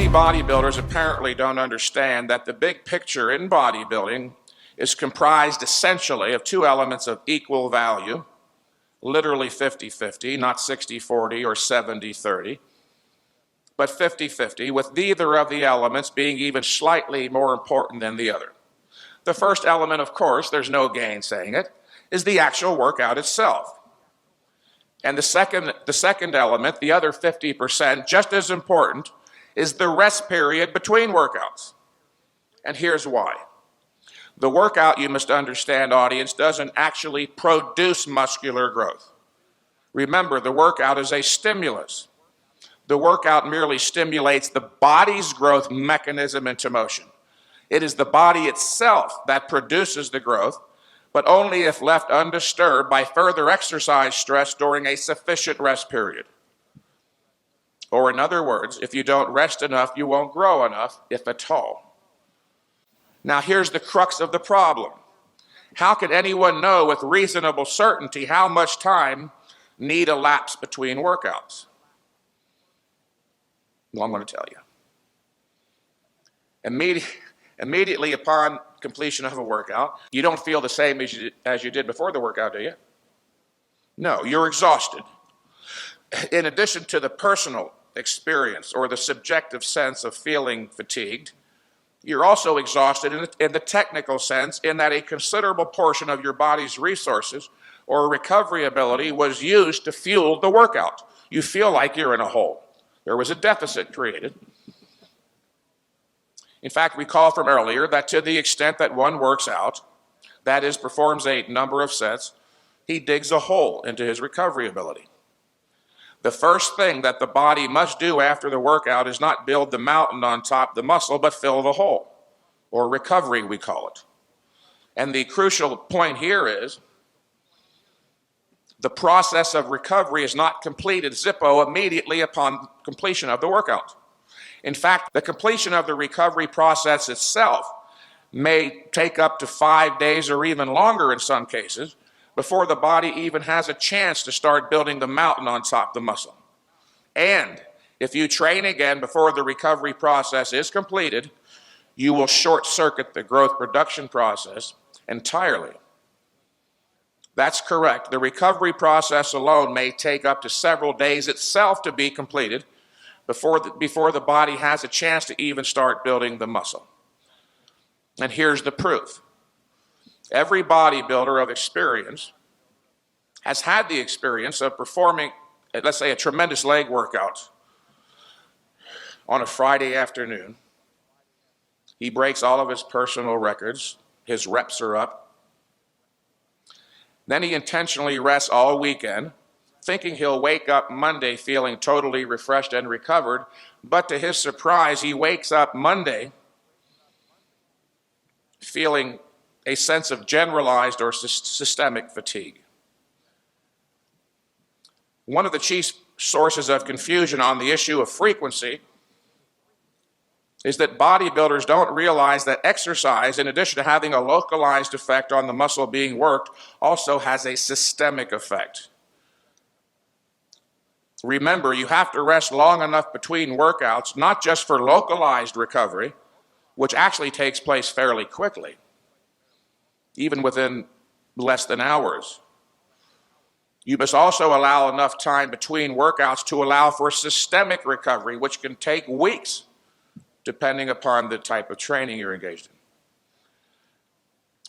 Many bodybuilders apparently don't understand that the big picture in bodybuilding is comprised essentially of two elements of equal value, literally 50-50, not 60-40 or 70-30, but 50-50, with neither of the elements being even slightly more important than the other. The first element, of course, there's no gainsaying it, is the actual workout itself. And the second element, the other 50%, just as important, is the rest period between workouts. And here's why. The workout, you must understand, audience, doesn't actually produce muscular growth. Remember, the workout is a stimulus. The workout merely stimulates the body's growth mechanism into motion. It is the body itself that produces the growth, but only if left undisturbed by further exercise stress during a sufficient rest period. Or in other words, if you don't rest enough, you won't grow enough, if at all. Now here's the crux of the problem. How can anyone know with reasonable certainty how much time need elapse between workouts? Well, I'm going to tell you. Immediately upon completion of a workout, you don't feel the same as you did before the workout, do you? No, you're exhausted. In addition to the personal experience or the subjective sense of feeling fatigued, you're also exhausted in the technical sense, in that a considerable portion of your body's resources or recovery ability was used to fuel the workout. You feel like you're in a hole. There was a deficit created. In fact, recall from earlier that to the extent that one works out, that is, performs a number of sets, he digs a hole into his recovery ability. The first thing that the body must do after the workout is not build the mountain on top of the muscle, but fill the hole, or recovery, we call it. And the crucial point here is the process of recovery is not completed zippo immediately upon completion of the workout. In fact, the completion of the recovery process itself may take up to 5 days or even longer in some cases before the body even has a chance to start building the mountain on top of the muscle. And if you train again before the recovery process is completed, you will short-circuit the growth production process entirely. That's correct. The recovery process alone may take up to several days itself to be completed before the body has a chance to even start building the muscle. And here's the proof. Every bodybuilder of experience has had the experience of performing, let's say, a tremendous leg workout on a Friday afternoon. He breaks all of his personal records. His reps are up. Then he intentionally rests all weekend, thinking he'll wake up Monday feeling totally refreshed and recovered, but to his surprise, he wakes up Monday feeling a sense of generalized or systemic fatigue. One of the chief sources of confusion on the issue of frequency is that bodybuilders don't realize that exercise, in addition to having a localized effect on the muscle being worked, also has a systemic effect. Remember, you have to rest long enough between workouts, not just for localized recovery, which actually takes place fairly quickly, even within less than hours. You must also allow enough time between workouts to allow for systemic recovery, which can take weeks, depending upon the type of training you're engaged in.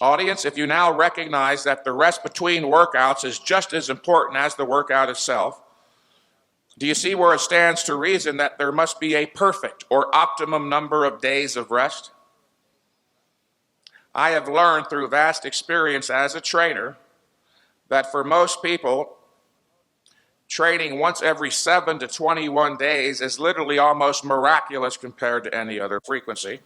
Audience, if you now recognize that the rest between workouts is just as important as the workout itself, do you see where it stands to reason that there must be a perfect or optimum number of days of rest? I have learned through vast experience as a trainer that for most people, training once every 7 to 21 days is literally almost miraculous compared to any other frequency.